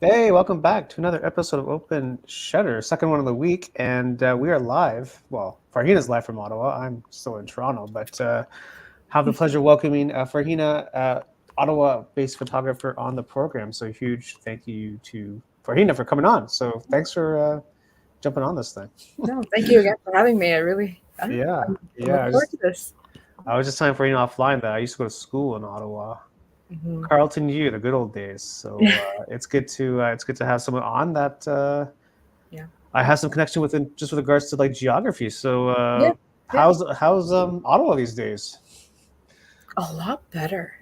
Hey, welcome back to another episode of Open Shutter, second one of the week, and we are live. Well, Farhina's live from Ottawa. I'm still in Toronto, but have the pleasure welcoming Farhina, Ottawa-based photographer, on the program. So, a huge thank you to Farhina for coming on. So, thanks for jumping on this thing. No, thank you again for having me. I'm Yeah. looking forward to this. I was just telling Farhina offline that I used to go to school in Ottawa. Mhm. Carlton U, the good old days. So it's good to have someone on that Yeah. I have some connection with, just with regards to like geography. So Yeah. how's Ottawa these days? A lot better.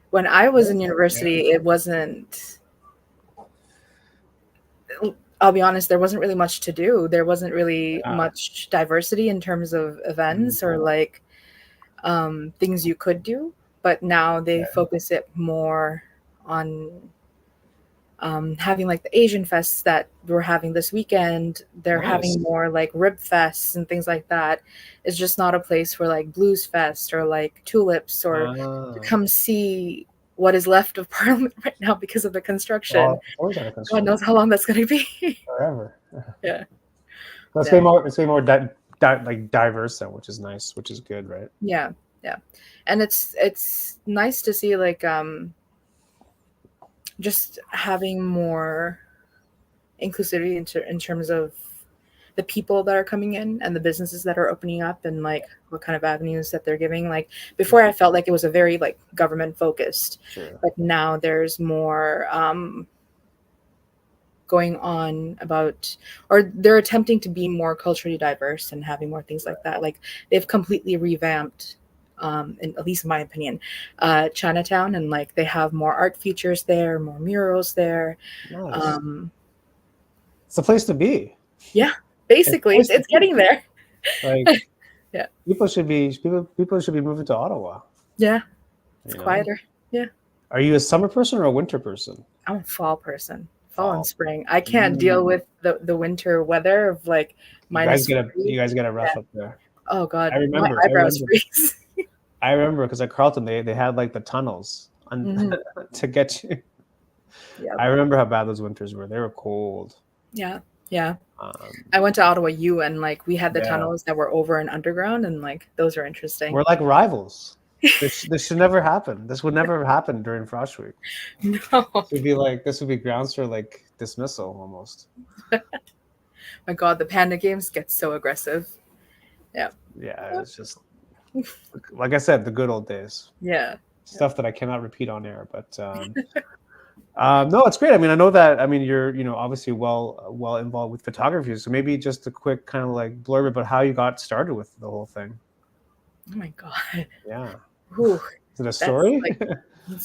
When I was in university, it wasn't. I'll be honest, there wasn't really much to do. There wasn't really much diversity in terms of events or like things you could do. But now they focus it more on having like the Asian fests that we're having this weekend. They're having more like rib fests and things like that. It's just not a place for like blues fest or like tulips or to come see what is left of Parliament right now because of the construction. God knows how long that's going to be. Forever. Yeah. It's way more like diverse though, which is nice, which is good, right? Yeah. And it's nice to see like just having more inclusivity in terms of the people that are coming in and the businesses that are opening up and like what kind of avenues that they're giving. Like before I felt like it was a very like government focused, but now there's more going on about, or they're attempting to be more culturally diverse and having more things like that. Like they've completely revamped at least in my opinion, Chinatown, and like they have more art features there, more murals there. Nice. It's a place to be. Yeah, basically, it's getting there. Like, yeah, people should be moving to Ottawa. Yeah, it's quieter. Yeah. Are you a summer person or a winter person? I'm a fall person. Fall and spring. I can't deal with the winter weather of like minus. You guys get a rough up there. Oh God, my eyebrows freeze. I remember because at Carlton they had like the tunnels to get you. Yep. I remember how bad those winters were. They were cold. Yeah. I went to Ottawa U and like we had the tunnels that were over and underground, and like those are interesting. We're like rivals. This should never happen. This would never happen during Frost Week. No. This would be grounds for like dismissal almost. My God, the Panda Games get so aggressive. Yeah. Yeah, it's just like I said, the good old days. Yeah. Stuff that I cannot repeat on air, but no, it's great. I mean, I know that. I mean, you're obviously well involved with photography. So maybe just a quick kind of like blurb about how you got started with the whole thing. Oh my God. Yeah. Ooh, is it a story?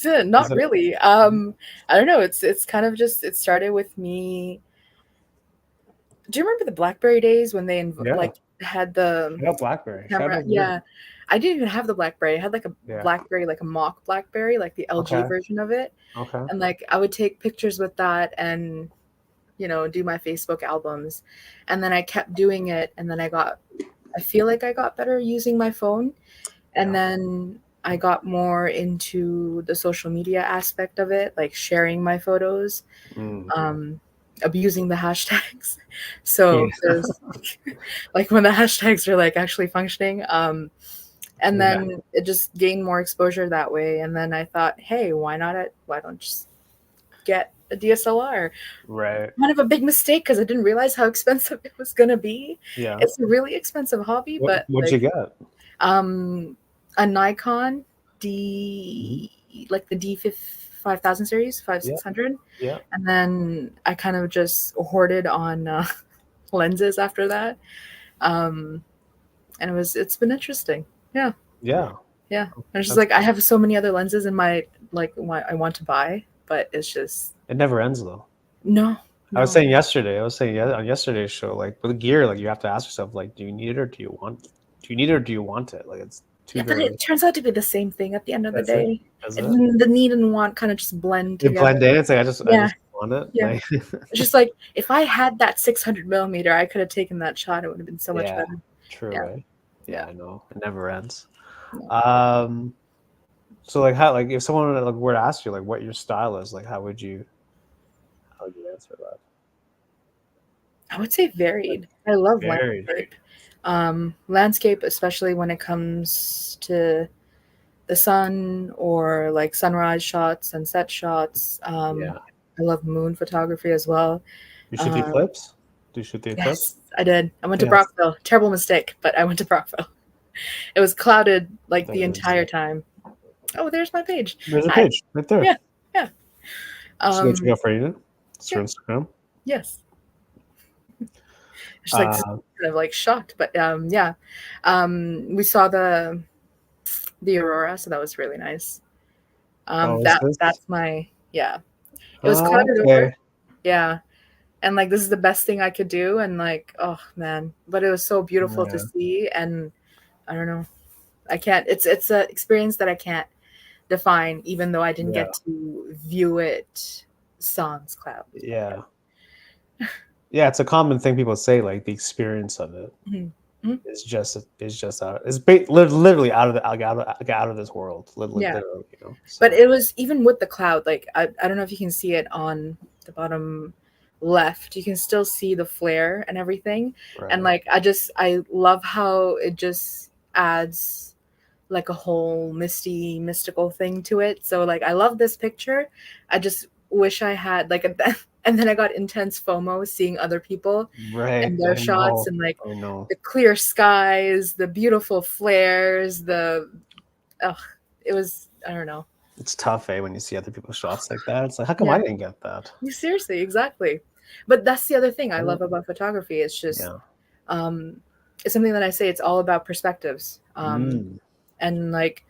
Not really. I don't know. It's kind of just, it started with me. Do you remember the BlackBerry days when they had the BlackBerry camera? Yeah. I didn't even have the BlackBerry. I had like a BlackBerry, like a mock BlackBerry, like the LG version of it. Okay. And like I would take pictures with that and do my Facebook albums. And then I kept doing it, and then I feel like I got better using my phone. And then I got more into the social media aspect of it, like sharing my photos, abusing the hashtags. So there's like when the hashtags are like actually functioning. And then it just gained more exposure that way. And then I thought, hey, why don't just get a DSLR? Right. Kind of a big mistake because I didn't realize how expensive it was going to be. Yeah. It's a really expensive hobby. But what'd you get? A Nikon like the D5000 series, 5600. Yeah. And then I kind of just hoarded on lenses after that. And it's been interesting. Yeah. Yeah. Yeah. And it's just like I have so many other lenses in my what I want to buy, but it's just it never ends though. No. I was saying on yesterday's show, like with gear, like you have to ask yourself, like, do you need it or do you want Do you need it or do you want it? Like it's two Yeah, but very. it turns out to be the same thing at the end of the That's it. day. Is it? The need and want kind of just blend They together. blend in. It's like I Yeah, just want it. yeah. Like It's just like if I had that 600 millimeter, I could have taken that shot. It would have been so much yeah, better. true, Yeah, right? yeah. Yeah, I know. It never ends. No. Um, so like how like if someone like were to ask you like what your style is, like how would you answer that? I would say Like varied. I love varied. landscape. Landscape, especially when it comes to the sun or like sunrise shots, sunset shots. Yeah. I love moon photography as well. You shoot the Um, eclipse? Do you shoot the eclipse? yes, I did. I went to Yes. Brockville. Terrible mistake, but I went to Brockville. It was clouded like That the is entire insane. time. Oh, there's my page. There's a Hi. page right there. Yeah, yeah. So go check Um, out Farhina. It's her yeah, Instagram. yes. Just like Uh, kind of like shocked, but yeah. We saw the aurora, so that was really nice. oh, is this? That's my yeah. It was Oh, clouded over. okay. Yeah. And like this is the best thing I could do and like oh man, but it was so beautiful to Yeah. see and I don't know. I can't it's an experience that I can't define even though I didn't Yeah. get to view it sans cloud. Yeah. Yeah, it's a common thing people say, like the experience of it Mhm. Mhm. is just out. It's literally out of the out of this world. Literally, Yeah. literally, you know. But So it was even with the cloud, like I don't know if you can see it on the bottom left. You can still see the flare and everything. And right. like I love how it just adds like a whole misty mystical thing to it. So like I love this picture. I just wish I had like a and then I got intense FOMO seeing other people Right. and their I shots know. and like I know. the clear skies, the beautiful flares, the ugh, it was I don't know. It's tough, when you see other people's shots like that. It's like, how come Yeah. I didn't get that? Seriously, exactly. But that's the other thing I Yeah. love about photography. It's just Yeah. um it's something that I say it's all about perspectives. Mm. And like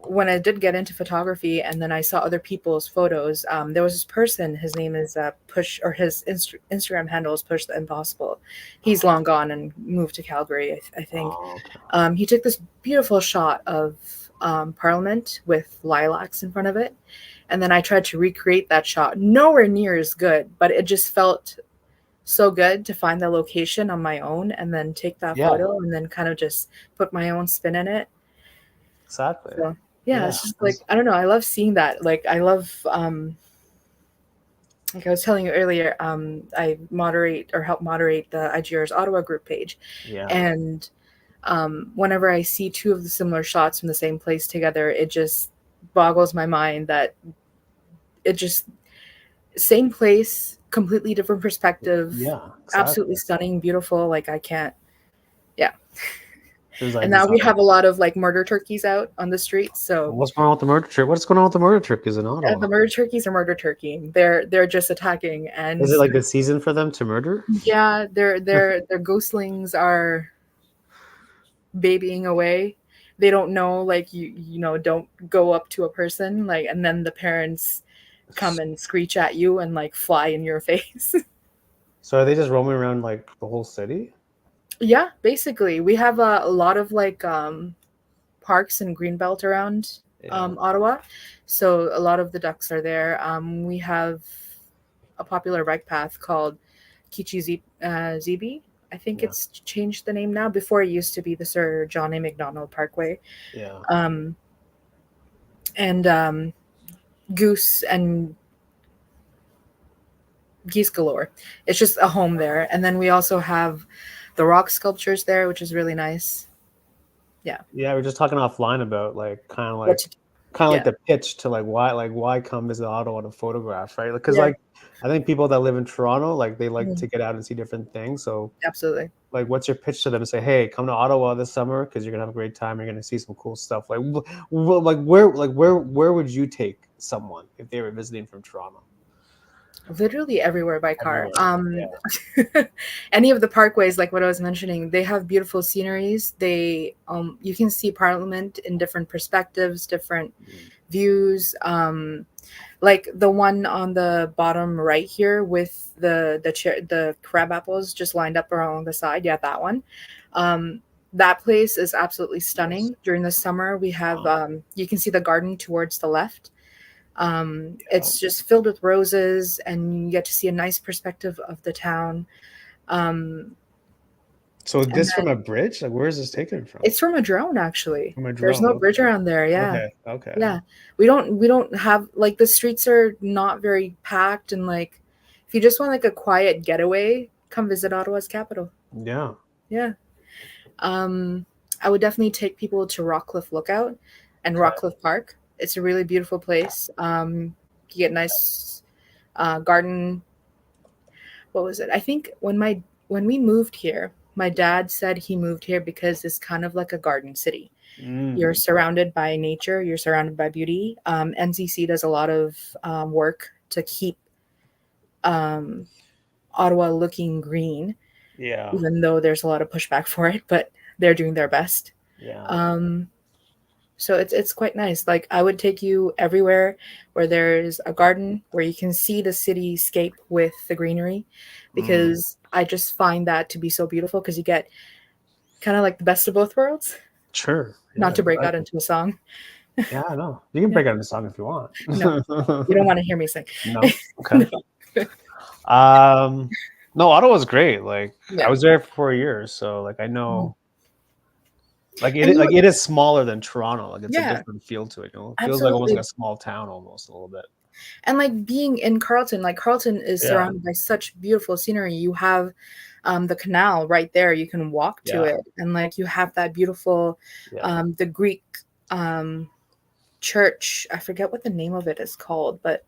when I did get into photography and then I saw other people's photos, there was this person, his name is Push, or his Instagram handle is Push the Impossible. He's long gone and moved to Calgary, I think. Oh, okay. He took this beautiful shot of Parliament with lilacs in front of it. And then I tried to recreate that shot. Nowhere near as good, but it just felt so good to find the location on my own and then take that Yeah, photo and then kind of just put my own spin in it. exactly. So yeah, Yeah. it's just like I don't know, I love seeing that. Like I love like I was telling you earlier, I moderate or help moderate the IGR's Ottawa group page. Yeah. And whenever I see two of the similar shots from the same place together, it just boggles my mind that it just same place, completely different perspective, Yeah, absolutely exactly. stunning, beautiful. Like I can't, yeah. There's And like now this. we have a lot of like murder turkeys out on the streets. So What's going on with the murder trick? What's going on with the murder trick? Is in Ottawa? the murder turkeys are murder turkeying. They're just attacking and Is it like the season for them to murder? yeah, their ghostlings are babying away. They don't know like you know don't go up to a person like and then the parents come and screech at you and like fly in your face. So are they just roaming around like the whole city? Yeah, basically we have a lot of like parks and greenbelt around Yeah. Ottawa, so a lot of the ducks are there. We have a popular bike path called Zibi. I think Yeah. it's changed the name now. Before it used to be the Sir John A. Macdonald Parkway. Yeah. Um, and Goose and Geese galore. It's just a home there. And then we also have the rock sculptures there, which is really nice. Yeah. Yeah, we're just talking offline about like What to do. kind of like Yeah. the pitch to like why come visit Ottawa to photograph, right? Because Yeah. like I think people that live in Toronto like they like Mhm. to get out and see different things. So Absolutely. like, what's your pitch to them? Say, hey, come to Ottawa this summer because you're gonna have a great time. You're gonna see some cool stuff. Like, where would you take someone if they were visiting from Toronto? Literally everywhere by car. Everywhere. Any of the parkways, like what I was mentioning, they have beautiful sceneries. They you can see Parliament in different perspectives, different views. Like the one on the bottom right here with the crab apples just lined up along the side. Yeah, that one. that place is absolutely stunning. During the summer, we have you can see the garden towards the left. It's just filled with roses, and you get to see a nice perspective of the town. Um, So and this from a bridge? Like, where is this taken from? it's from a drone, actually. From a There's drone. no Okay. bridge around there. Yeah. Okay. Okay. Yeah. We don't have, like, the streets are not very packed, and like if you just want like a quiet getaway, come visit Ottawa's capital. Yeah. Yeah. Um I would definitely take people to Rockcliffe Lookout and Okay. Rockcliffe Park. It's a really beautiful place. You get nice garden. What was it? I think when we moved here, my dad said he moved here because it's kind of like a garden city. You're surrounded by nature, you're surrounded by beauty. NCC does a lot of work to keep um, Ottawa looking green, Yeah. even though there's a lot of pushback for it, but they're doing their best. Yeah. So it's quite nice. Like, I would take you everywhere where there's a garden where you can see the cityscape with the greenery, because I just find that to be so beautiful, because you get kind of like the best of both worlds. Sure. Yeah, Not to break out exactly. into a song. Yeah, I know. You can break out in the song if you want. No, you don't want to hear me sing. No? Okay. No, Ottawa's great. Like, Yeah. I was there for 4 years, so like I know. Like And it is smaller than Toronto. Like, it's a Yeah. different feel to it. You know, it feels like almost Absolutely. like a small town, almost a little bit. And like being in Carleton, like Carleton is Yeah. surrounded by such beautiful scenery. You have the canal right there. You can walk to Yeah. it, and like you have that beautiful Yeah. the Greek church. I forget what the name of it is called, but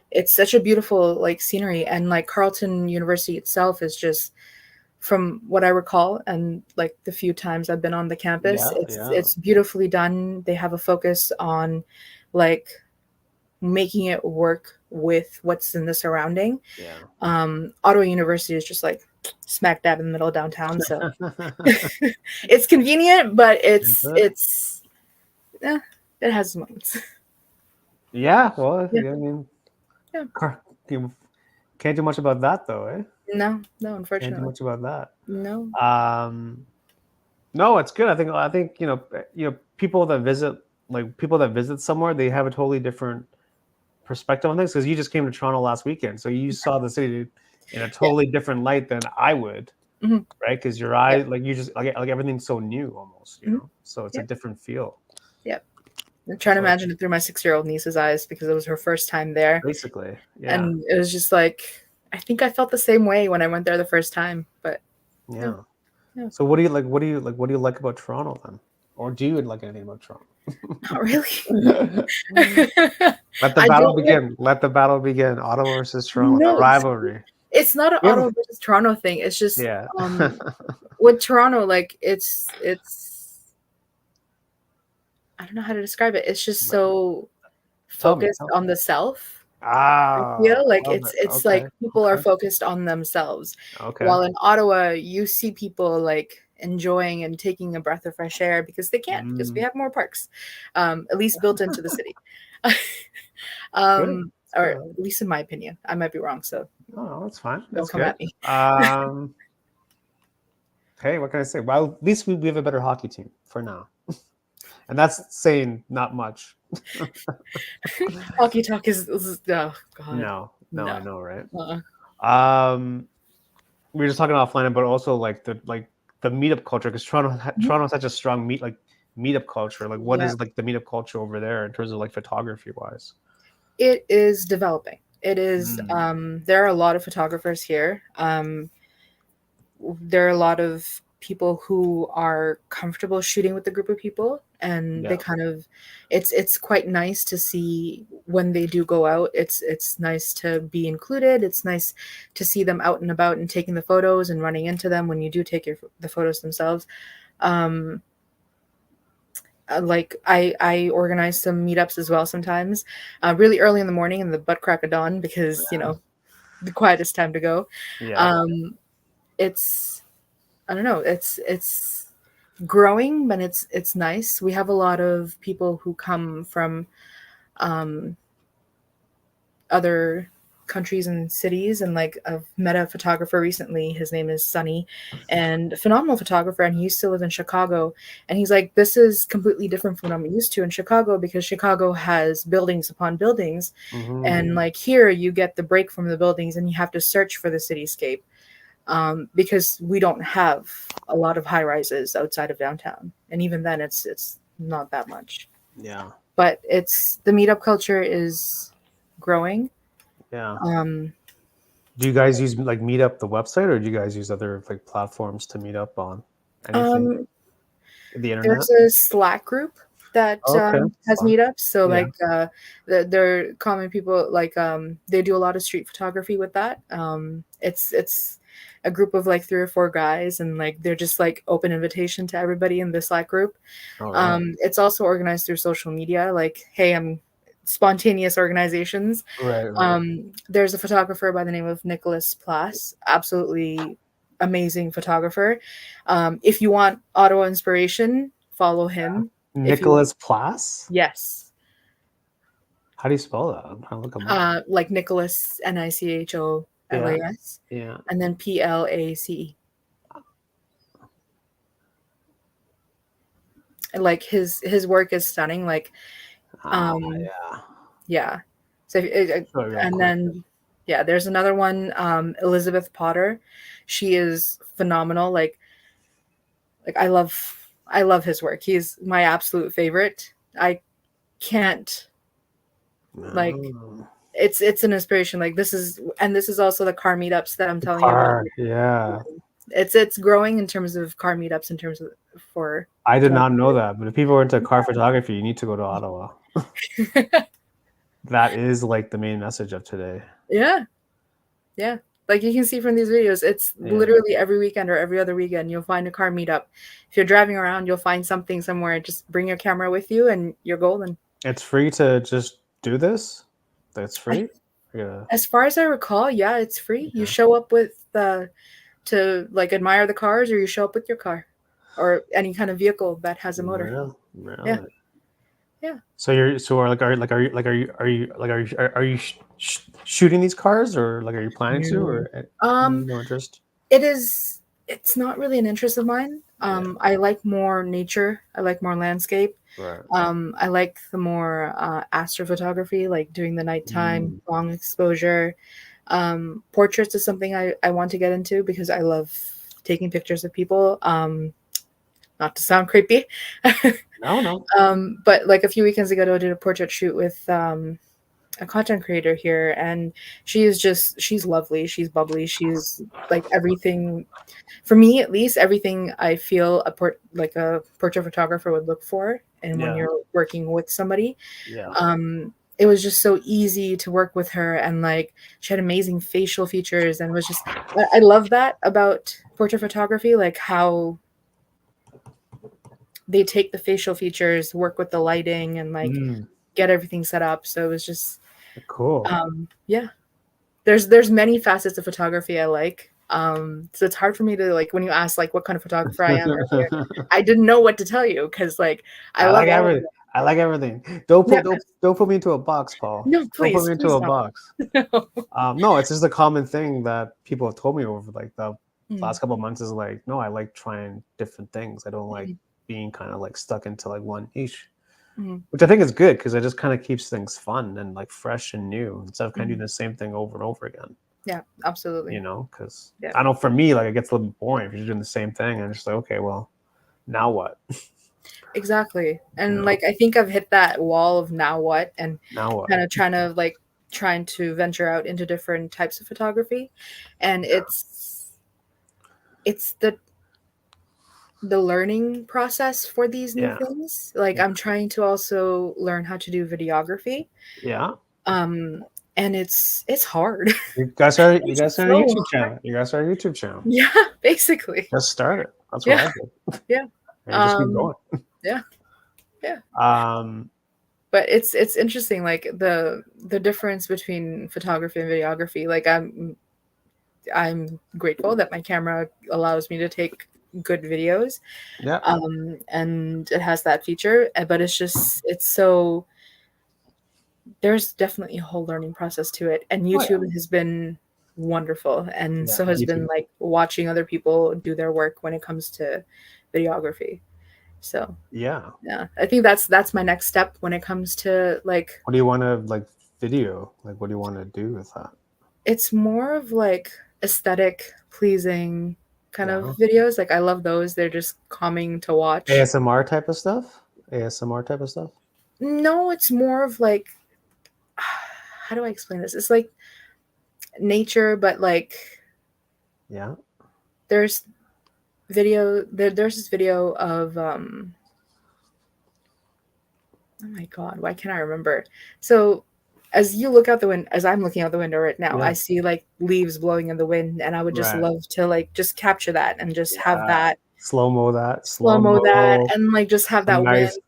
it's such a beautiful like scenery. And like Carleton University itself is just, from what I recall, and like the few times I've been on the campus, Yeah. it's beautifully done. They have a focus on like making it work with what's in the surrounding. Yeah. Ottawa University is just like smack dab in the middle of downtown, so it's convenient, but it's it has its moments. Yeah, well, Yeah. I mean, Yeah. you can't do much about that, though, eh? No, Can't do unfortunately. much about that. No. No, it's good. I think people that visit somewhere, they have a totally different perspective on things, because you just came to Toronto last weekend, so you saw the city in a totally different light than I would, Mhm. right? Because your eyes, like, you just like everything's so new almost, you know. So it's a different feel. Yep. I'm trying to imagine it through my 6-year-old niece's eyes, because it was her first time there. Basically, yeah. And it was just like, I think I felt the same way when I went there the first time. But Yeah. Yeah. So what do you like? What do you like about Toronto then? Or do you like anything about Toronto? not really. Let the battle begin. Let the battle begin. Ottawa versus Toronto. No, the rivalry. It's not an Ottawa versus Toronto thing. It's just Yeah. with Toronto, like it's I don't know how to describe it. It's just so focused on the self. I feel like it's like people are focused on themselves. Okay. While in Ottawa, you see people like enjoying and taking a breath of fresh air, because they can't, because we have more parks, at least built into the city. Or at least in my opinion. I might be wrong, so no, that's fine. Don't come at me. Hey, what can I say? Well, at least we have a better hockey team for now. And that's saying not much. Hockey talk is oh god. No, I know, right? We were just talking offline, but also like the meetup culture, because Toronto has such a strong meetup culture. Like, what is like the meetup culture over there in terms of like photography wise? It is developing. It is there are a lot of photographers here. There are a lot of people who are comfortable shooting with a group of people, and they kind of it's quite nice to see when they do go out. It's nice to be included. It's nice to see them out and about and taking the photos and running into them when you do take the photos themselves. Like I organize some meetups as well sometimes, really early in the morning in the butt crack of dawn, because the quietest time to go. It's I don't know, it's growing, but it's nice. We have a lot of people who come from other countries and cities, and like I've met a photographer recently. His name is Sunny, and a phenomenal photographer, and he used to live in Chicago. And he's like, this is completely different from what I'm used to in Chicago, because Chicago has buildings upon buildings, and like here you get the break from the buildings and you have to search for the cityscape, because we don't have a lot of high rises outside of downtown, and even then it's not that much. Yeah. But it's the meetup culture is growing. Yeah. Um, Do you guys use like Meetup the website, or do you guys use other like platforms to meet up on anything? um, The internet? there's a Slack group that Okay. has Fun. meetups. So Yeah. like they're common people, like they do a lot of street photography with that. It's a group of like 3 or 4 guys, and like they're just like open invitation to everybody in the Slack group. All right. It's also organized through social media. Like, hey, I'm spontaneous organizations. Right. There's a photographer by the name of Nicholas Plass, absolutely amazing photographer. If you want Ottawa inspiration, follow him. If you Nicholas Plass? yes, How do you spell that? I'm trying to look him up. like Nicholas Nicholas, Yeah. and then Place. Like his work is stunning. Like, Yeah. yeah. So and Quick. then yeah, there's another one, Elizabeth Potter. She is phenomenal. Like I love his work. He's my absolute favorite. I can't like No. it's an inspiration. Like this is also the car meetups that I'm The telling you about. car. Yeah. It's growing in terms of car meetups, in terms of for I did not know that, but if people are into car photography, you need to go to Ottawa. That is like the main message of today. yeah. Yeah. Like you can see from these videos, it's literally every weekend or every other weekend, you'll find a car meetup. If you're driving around, you'll find something somewhere. Just bring your camera with you and you're golden. It's free to just do this? That's free? Yeah. As far as I recall, yeah, it's free. You show up with to like admire the cars, or you show up with your car or any kind of vehicle that has a motor. Really? Yeah. Yeah. So are you shooting these cars, or like are you planning to, or no interest? It's not really an interest of mine. I like more nature. I like more landscape. Right. I like the more astrophotography, like doing the nighttime, long exposure. Portraits is something I want to get into, because I love taking pictures of people. Not to sound creepy. No. But like a few weekends ago, I did a portrait shoot with a content creator here, and she's lovely. She's bubbly. She's like everything, for me at least, everything I feel a portrait photographer would look for. And when you're working with somebody, it was just so easy to work with her, and like she had amazing facial features, and was just I love that about portrait photography, like how they take the facial features, work with the lighting, and like get everything set up. So it was just cool. Yeah. There's many facets of photography I like. So it's hard for me to, like, when you ask like what kind of photographer I am earlier, I didn't know what to tell you, because like I love like everything. I like everything. Don't put me into a box, Paul. No, please. Don't put me into a box. No. No, it's just a common thing that people have told me over like the last couple of months, is like, no, I like trying different things. I don't like being kind of like stuck into like one niche, which I think is good, because it just kind of keeps things fun and like fresh and new, instead of kind of doing the same thing over and over again. Yeah, absolutely. You know, because I know for me, like it gets a little bit boring if you're doing the same thing, and it's just like, okay, well, now what? Exactly. And like I think I've hit that wall of now what, and now what? Kind of trying to venture out into different types of photography, and it's the learning process for these new things. Like I'm trying to also learn how to do videography. And it's hard. You guys are a YouTube channel. You guys are a YouTube channel. Yeah, basically. Just start it. That's what I did. Yeah. Just keep going. Yeah. But it's interesting, like the difference between photography and videography. Like I'm grateful that my camera allows me to take good videos. Yeah. And it has that feature, but it's so there's definitely a whole learning process to it, and Oh, yeah. YouTube has been wonderful, and Yeah, so has been YouTube. like watching other people do their work when it comes to videography. So Yeah. yeah, I think that's my next step when it comes to like, What do you want to like video? Like, what do you want to do with that? it's more of like aesthetic pleasing kind of Yeah. videos. Like I love those. They're just calming to watch. ASMR type of stuff? ASMR type of stuff? No, it's more of like, how do I explain this? It's like nature, but like Yeah. there's there's this video of oh my god, why can't I remember? So as you look out the window, as I'm looking out the window right now, Yeah. I see like leaves blowing in the wind, and I would just Right. love to like just capture that and just have Yeah. that, Slow-mo that. slow mo that, Slow-mo. and like just have Some that wind. nice,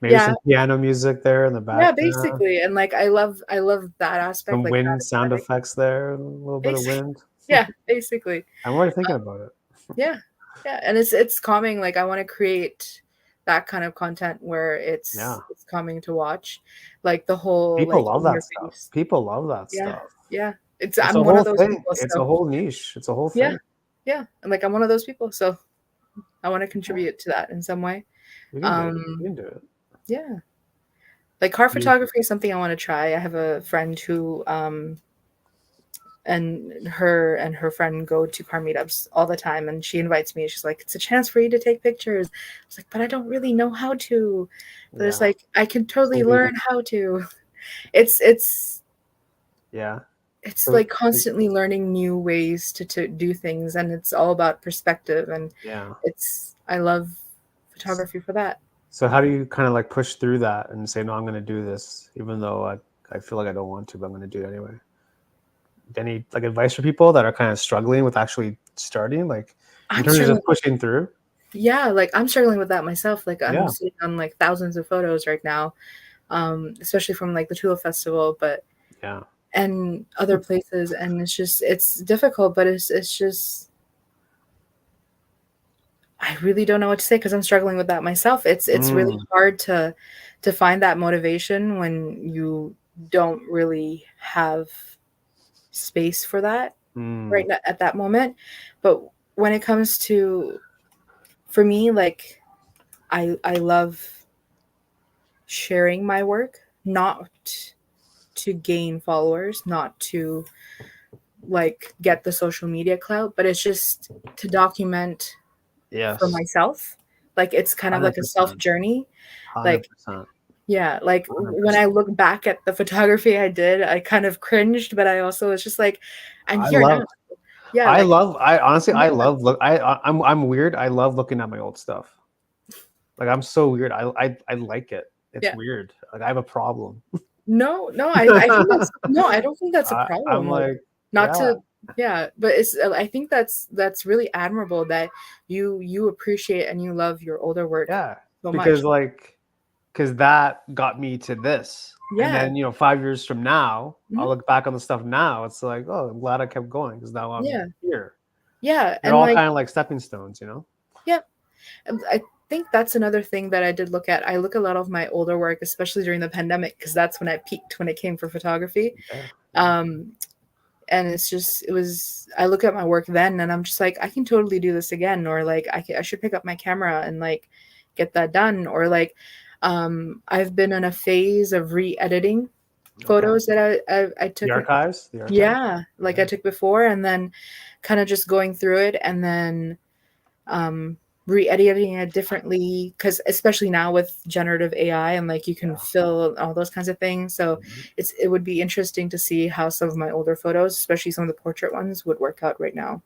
maybe Yeah, some piano music there in the yeah, background. basically. And like I love that aspect, Some like that wind sound aesthetic. effects there, a little bit of Basically, wind. yeah, basically. I'm already thinking about it. Yeah, yeah, and it's calming. Like I want to create that kind of content where Yeah. it's calming to watch, like the whole People like love in that your stuff. face. People love that Yeah, stuff. yeah. It's It's a I'm one of whole those thing. people. It's a So whole niche. It's a whole yeah, thing. yeah, and like I'm one of those people. So I want to contribute to that in some way. We can do it. We Um, can do it. yeah, like car You- photography is something I want to try. I have a friend who and her friend go to car meetups all the time, and she invites me. She's like, it's a chance for you to take pictures. I was like, but I don't really know how to. But it's Yeah. like I can totally So learn how to. It's yeah. it's So like constantly learning new ways to do things, and it's all about perspective, and yeah. it's I love photography for that. So how do you kind of like push through that and say, no, I'm going to do this, even though I feel like I don't want to, but I'm going to do it anyway? Any like advice for people that are kind of struggling with actually starting, like in I'm terms of struggling. just pushing through? Yeah, like I'm struggling with that myself. Like I'm Yeah. sitting on like thousands of photos right now, especially from like the Tula Festival, but Yeah. and other places, and it's difficult, but it's just I really don't know what to say because I'm struggling with that myself. It's really Mm, hard to find that motivation when you don't really have space for that mm, at that moment. But when it comes to, for me, like I love sharing my work, not to gain followers, not to like get the social media clout, but it's just to document for yes. myself. Like it's kind of like a self 100%. journey. Like 100%. yeah, like when 100%. I look back at the photography I did, I kind of cringed, but I also was just like, I'm I here now. love Yeah, like I honestly I yeah, love look I'm weird. I love looking at my old stuff. Like I'm so weird. I like it. It's yeah. weird. Like I have a problem. No, no, I think that's no, I don't think that's a I'm problem. Like like, not yeah, to yeah, but it's I think that's really admirable that you appreciate and you love your older work yeah. so Because much. like because that got me to this. And Yeah. then, 5 years from now, I'll Mhm. look back on the stuff now. It's like, oh, I'm glad I kept going because now I'm Yeah. here. Yeah, They're and all like kind of like stepping stones. yeah, I think that's another thing that I did look at. I look a lot of my older work, especially during the pandemic, because that's when I peaked when it came for photography. Yeah. Yeah. Um, and it was, I look at my work then and I'm just like, I can totally do this again. Or like, I should pick up my camera and like get that done. Or like, I've been in a phase of re-editing Okay. photos that I The took. archives. The archives. Yeah. Like Yeah. I took before, and then kind of just going through it, and then re-editing it differently, because especially now with generative AI and like you can Yeah. fill all those kinds of things, so Mhm. it would be interesting to see how some of my older photos, especially some of the portrait ones, would work out right now.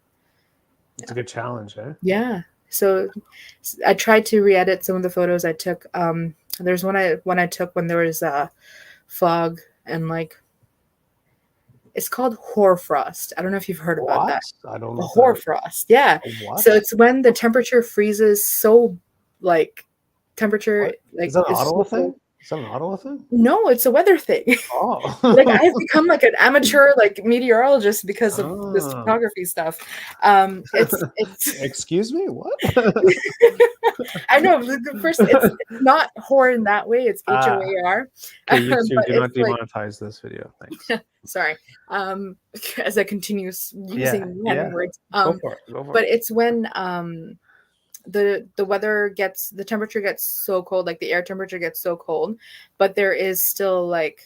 It's a good challenge, eh? Yeah, so I tried to re-edit some of the photos I took. There's one I took when there was a fog, and like it's called hoarfrost. I don't know if you've heard about What? that. I don't A know if that. hoarfrost, yeah. What? So it's when the temperature freezes so like temperature What? Is like that an is Ottawa so cold. thing? Is that an Ottawa thing? No, it's a weather thing. Oh. Like I've become like an amateur like meteorologist because of this Ah. photography stuff. It's Excuse me, what? I know the first it's not whore in that way, it's Ah, HOAR. okay, YouTube, But do not it's like demonetize this video. Thanks. sorry. As I continue Yeah, using random yeah. words. Go for it. Go for But it. it's when the weather gets the temperature gets so cold, like the air temperature gets so cold, but there is still like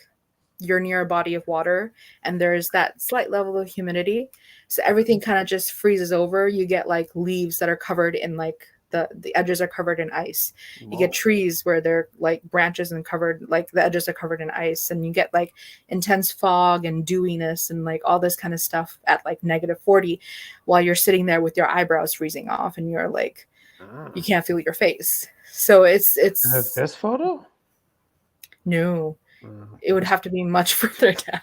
you're near a body of water and there's that slight level of humidity. So everything kind of just freezes over. You get like leaves that are covered in like the edges are covered in ice. You Whoa. get trees where they're like branches and covered like the edges are covered in ice, and you get like intense fog and dewiness and like all this kind of stuff at like -40 while you're sitting there with your eyebrows freezing off and you're like Ah. you can't feel your face. So Is it it's this photo? no, it would have to be much further down.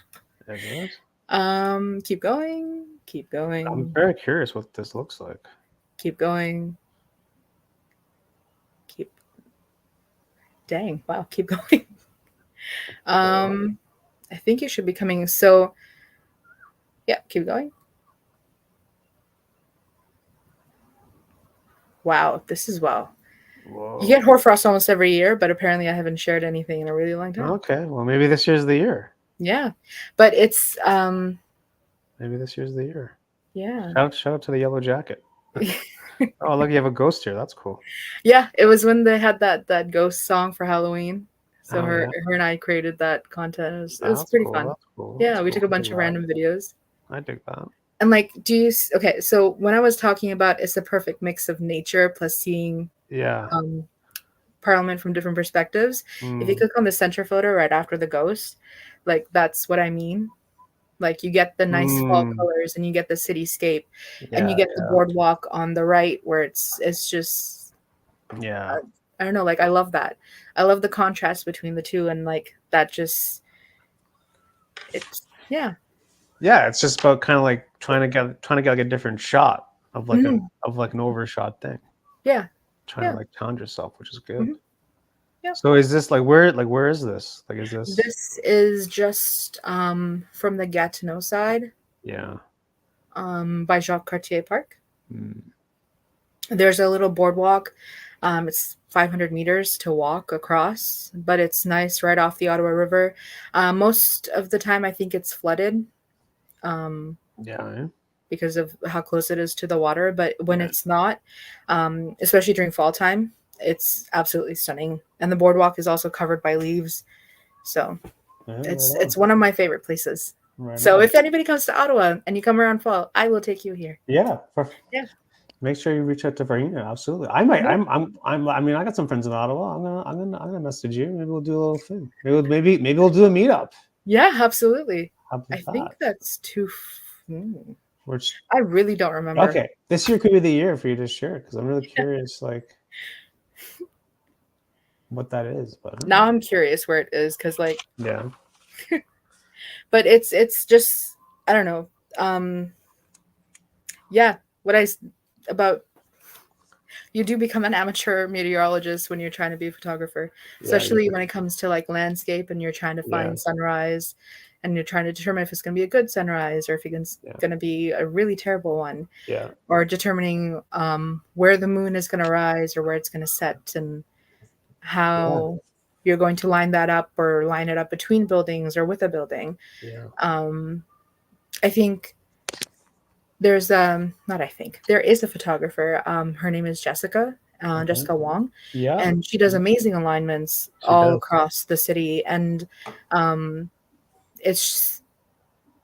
It is? Keep going, keep I'm going, very curious what this looks like. keep going, keep. Dang, wow, keep going. I think you should be coming. So, yeah, keep going. Wow, this is wow. Whoa. You get hoarfrost almost every year, but apparently I haven't shared anything in a really long time. Okay, well, maybe this year's the year. Yeah, but it's Maybe this year's the year. yeah. Shout out to the yellow jacket. Oh, look, you have a ghost here. That's cool. Yeah, it was when they had that ghost song for Halloween. So Oh, her yeah. and I created that content. It was That's pretty cool. fun. That's cool. Yeah, That's we cool. took a I bunch dig of that. random videos. I dig that. And like, okay, so when I was talking about it's the perfect mix of nature plus seeing Yeah. Parliament from different perspectives. If you click on the center photo right after the ghost, like that's what I mean. Like you get the nice fall colors and you get the cityscape and you Yeah. get the boardwalk on the right where it's just Yeah. I don't know, like I love that. I love the contrast between the two and like that just it's yeah. Yeah. It's just about kind of like trying to get like a different shot of like Mhm. an overshot thing. Yeah. Trying to like challenge yourself, which is good. Mhm. Yeah. So is this where is this? Like is this This is just from the Gatineau side, yeah. by Jacques Cartier Park. Mm. There's a little boardwalk. It's 500 meters to walk across, but it's nice right off the Ottawa River. Most of the time, I think it's flooded Yeah. because of how close it is to the water. But when Yeah. it's not, especially during fall time, it's absolutely stunning. And the boardwalk is also covered by leaves. So Yeah, it's one of my favorite places. right So on. if anybody comes to Ottawa and you come around fall, I will take you here. Yeah. Yeah. Make sure you reach out to Farhina. Absolutely. I might. Yeah. I mean, I got some friends in Ottawa. I'm gonna message you. Maybe we'll do a little thing. Maybe we'll do a meetup. Yeah, absolutely. How about I think that? that's too. Which I really don't remember. okay, this year could be the year for you to share because I'm really curious, like what that is. But Now I'm curious where it is because, like, yeah, but it's just I don't know. Yeah, about you do become an amateur meteorologist when you're trying to be a photographer, especially when it comes to like landscape and you're trying to find sunrise and you're trying to determine if it's going to be a good sunrise or if it's going to be a really terrible one. Yeah. Or determining where the moon is going to rise or where it's going to set and how you're going to line that up or line it up between buildings or with a building. Yeah. I think there's not I think there is a photographer. Her name is Jessica Wong. Yeah. And she does amazing alignments across the city. And it's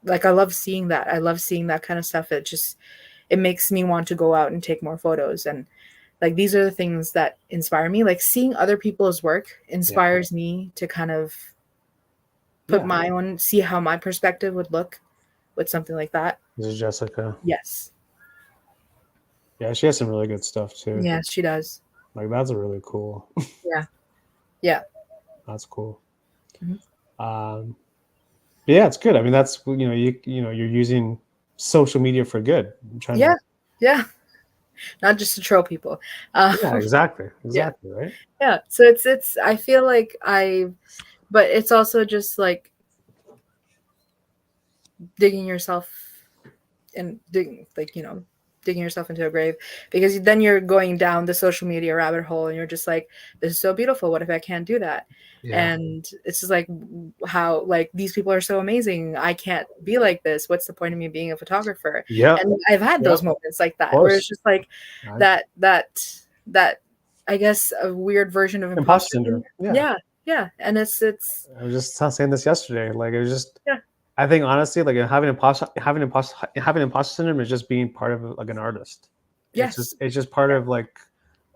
like I love seeing that. I love seeing that kind of stuff. It makes me want to go out and take more photos. And like these are the things that inspire me. Like seeing other people's work inspires me to kind of put my own, see how my perspective would look with something like that. This is Jessica. Yes. Yeah, she has some really good stuff too. Yes, she does. Like that's really cool. Yeah. Yeah. That's cool. Mm-hmm. Yeah, it's good. I mean, that's you're using social media for good. Yeah. not just to troll people. Yeah, exactly, Yeah, right. yeah. So it's I feel like but it's also just like digging yourself and digging yourself into a grave, because then you're going down the social media rabbit hole and you're just like, this is so beautiful, what if I can't do that? Yeah, And it's just like, how, like, these people are so amazing, I can't be like this, what's the point of me being a photographer? yeah, And I've had yeah, those moments like of that where it's course. just like Right. that I guess a weird version of Imposter imposter syndrome. syndrome. Yeah, Yeah, yeah. And it's I was just saying this yesterday. Like, it was just, yeah, I think honestly, like having imposter syndrome is just being part of like an artist. yes, It's just part yeah, of like,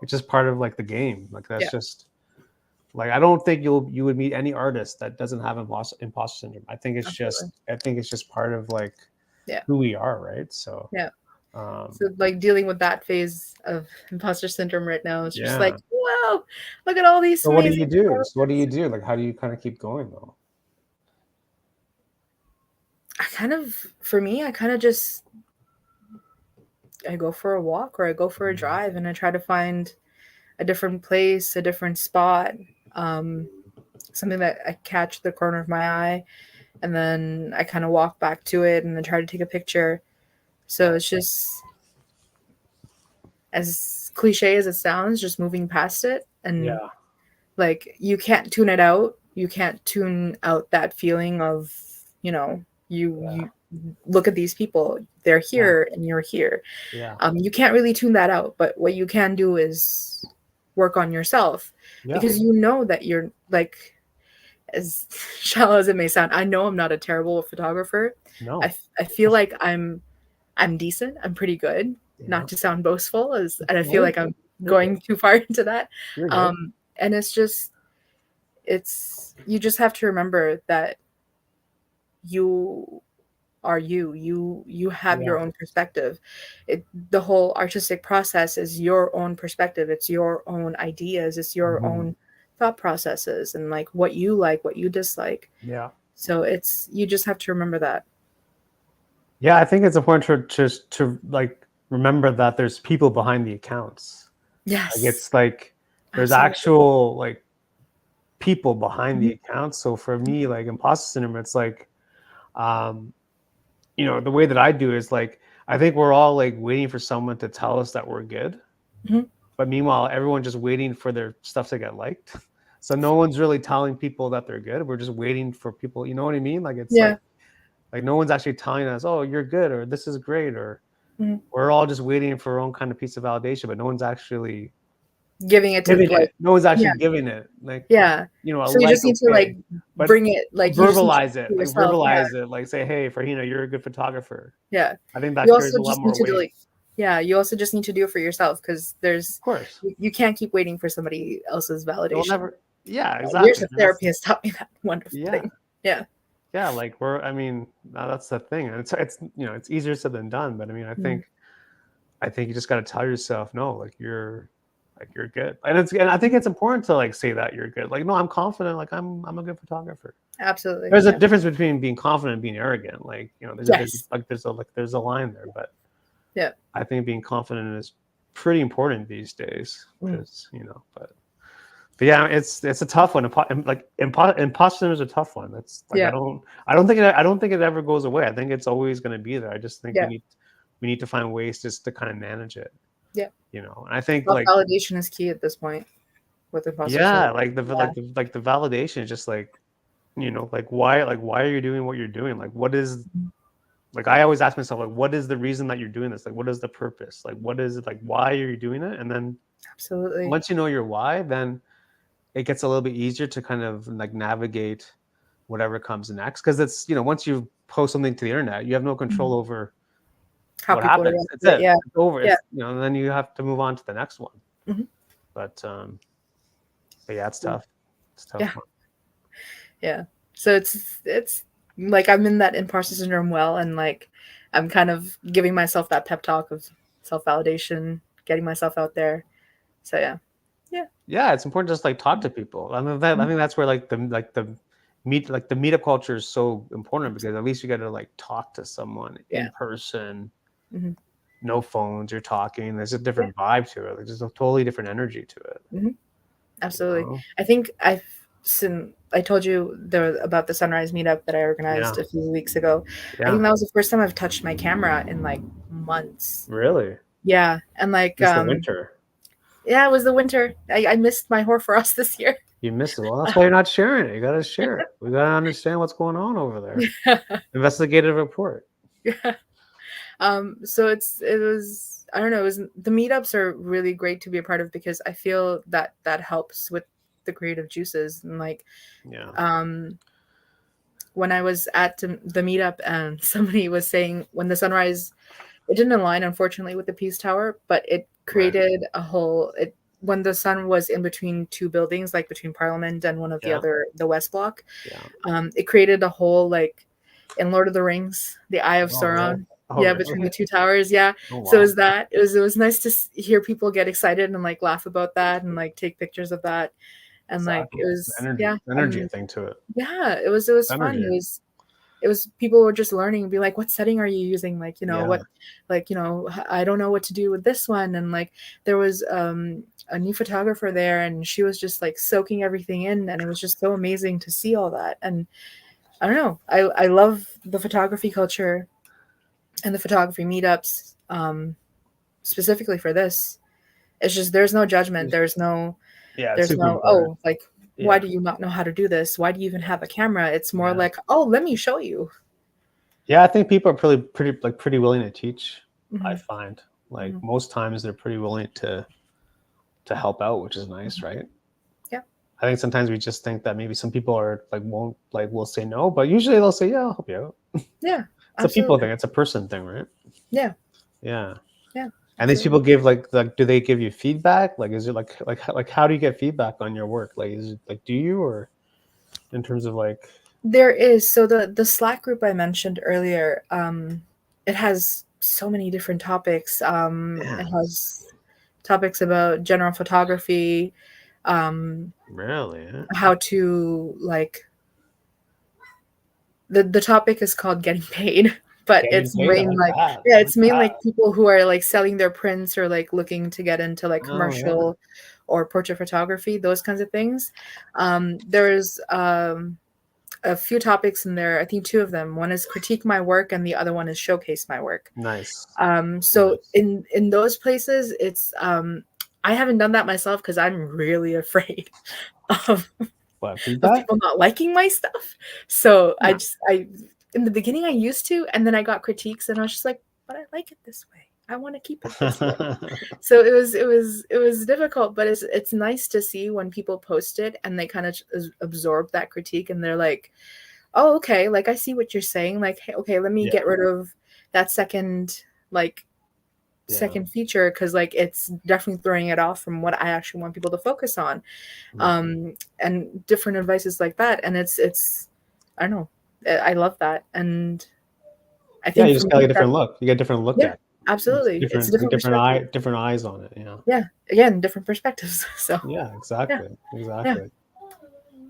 it's just part of like the game. Like that's yeah, just like, I don't think you would meet any artist that doesn't have imposter syndrome. absolutely, I think it's just part of like yeah, who we are, right? So, yeah. um, So like dealing with that phase of imposter syndrome right now, it's just like, yeah. wow, look at all these So what do you amazing do? So what do you photos. do? Like, how do you kind of keep going though? For me, I kind of just, I go for a walk or I go for a Mhm. drive and I try to find a different place, a different spot, um, something that I catch the corner of my eye, and then I kind of walk back to it and then try to take a picture. So Right. it's just, as cliche as it sounds, just moving past it. And Yeah. like, you can't tune it out. You can't tune out that feeling of, you know, Yeah. you look at these people, they're Yeah. here and you're here. Yeah. You can't really tune that out, but what you can do is work on yourself, Yeah. because you know that you're like, as shallow as it may sound, I know I'm not a terrible photographer. No. I feel like I'm decent. I'm pretty good. Yeah. Not to sound boastful, as and I No, feel like I'm you're good. going too far into that. You're good. And it's just, it's, you just have to remember that you are you have Yeah. your own perspective. The whole artistic process is your own perspective, it's your own ideas, it's your Mhm. own thought processes, and like, what you dislike. Yeah. So it's, you just have to remember that. Yeah, I think it's important to just to like remember that there's people behind the accounts. Like Yes, it's like there's absolutely. actual like people behind Mhm, the accounts. So for me, like imposter syndrome, it's like um, the way that I do is like I think we're all like waiting for someone to tell us that we're good. mhm. But meanwhile, everyone's just waiting for their stuff to get liked. So no one's really telling people that they're good. We're just waiting for people, you know what I mean? Like it's Yeah. like no one's actually telling us, "Oh, you're good," or "This is great," or Mhm. we're all just waiting for our own kind of piece of validation, but no one's actually Giving it to giving like, it. No one's actually yeah, giving it. Like, yeah. a So you just like, need to okay, like but bring it, like you just need to verbalize to it. Like yourself. Yeah, verbalize it. Like say, "Hey, Farhina, you're a good photographer." yeah. I think You that carries also a lot just need more to do, weight. like, yeah, you also just need to do it for yourself, because Of there's, course, you can't keep waiting for somebody else's it'll validation. never. Yeah, Years exactly. of And that's therapy has taught me that wonderful yeah. thing. Yeah. Yeah, like I mean, that's the thing. And it's it's easier said than done, but I mean, Mhm. I think you just got to tell yourself, no, like you're good. And I think it's important to like say that you're good. Like, no, I'm confident, like I'm a good photographer. Absolutely. There's a Yeah. difference between being confident and being arrogant. Like, Yes. there's a line there, but Yeah. I think being confident is pretty important these days Mm. because, but yeah, it's a tough one. Imposter is a tough one. That's like Yeah. I don't think it ever goes away. I think it's always going to be there. I just think Yeah. we need to find ways just to kind of manage it. Yeah. And I think Self like validation is key at this point with imposter yeah, syndrome. like Yeah. the validation is just like like why are you doing what you're doing? Like what is Mhm. like I always ask myself like what is the reason that you're doing this? Like what is the purpose? Like what is it like why are you doing it? And then Absolutely. once you know your why, then it gets a little bit easier to kind of like navigate whatever comes next because it's once you post something to the internet you have no control Mhm. over How what people happens. react It's to it. it. Yeah. It's over. Yeah. It's and then you have to move on to the next one. Mhm. But but yeah, it's Yeah. tough. It's a tough Yeah. one. Yeah. So it's like I'm in that imposter syndrome well, and like I'm kind of giving myself that pep talk of self validation, getting myself out there. So yeah. Yeah. Yeah, it's important to just like talk to people. I Mhm. think that's where the meetup culture is so important because at least you get to like talk to someone Yeah. in person Mhm. no phones, you're talking. There's a different vibe to it. Like, there's a totally different energy to it. Mm-hmm. Absolutely. You know? I think I told you about the sunrise meetup that I organized Yeah. a few weeks ago. I Yeah. think that was the first time I've touched my camera in like months. Really? Yeah, and like It's the winter. yeah, it was the winter. I missed my hoarfrost this year. You missed it. Well, that's why you're not sharing it. You got to share it. We got to understand what's going on over there. Investigative report. Yeah. So it was, I don't know, the meetups are really great to be a part of because I feel that helps with the creative juices. And like when I was at the meetup and somebody was saying when the sunrise, it didn't align unfortunately with the Peace Tower, but it created a whole when the sun was in between two buildings, like between Parliament and one of the West Block. It created a whole, like in Lord of the Rings, the Eye of Sauron. Really? Between the two towers. So it was nice to hear people get excited and like laugh about that and like take pictures of that. And like it was energy thing to it. Yeah, it was fun. It was people were just learning and be like, what setting are you using? Like, what, like, I don't know what to do with this one. And like, there was a new photographer there and she was just like soaking everything in. And it was just so amazing to see all that. And I don't know, I love the photography culture and the photography meetups, specifically for this. It's just, there's no judgment. There's no, why do you not know how to do this? Why do you even have a camera? It's more like, oh, let me show you. Yeah, I think people are pretty willing to teach. I find like most times they're pretty willing to help out, which is nice, right? Yeah. I think sometimes we just think that maybe some people are will say no, but usually they'll say, yeah, I'll help you out. Yeah. It's a people thing. It's a person thing, right? Yeah. Yeah. Yeah. And these people give do they give you feedback? Like, is it like how do you get feedback on your work? Like, is it like, do you, or in terms of like? There is. So the Slack group I mentioned earlier, it has so many different topics. It has topics about general photography, really, how to like. The topic is called getting paid. But it's mainly like people who are like selling their prints or like looking to get into like commercial or portrait photography, those kinds of things. There's a few topics in there. I think two of them. One is critique my work, and the other one is showcase my work. Nice. So in those places, it's I haven't done that myself because I'm really afraid of people not liking my stuff. So I in the beginning I used to, and then I got critiques and I was just like, but I like it this way. I want to keep it this way. So it was difficult, but it's nice to see when people post it and they kind of absorb that critique and they're like, oh, okay, like I see what you're saying. Like, hey, okay, let me get rid of that second feature because like it's definitely throwing it off from what I actually want people to focus on. And different advices like that. And it's I don't know. I love that. And I think you just got a different look. You get a different look at it. Absolutely. It's different eyes on it. Yeah. Again, different perspectives. So yeah, exactly.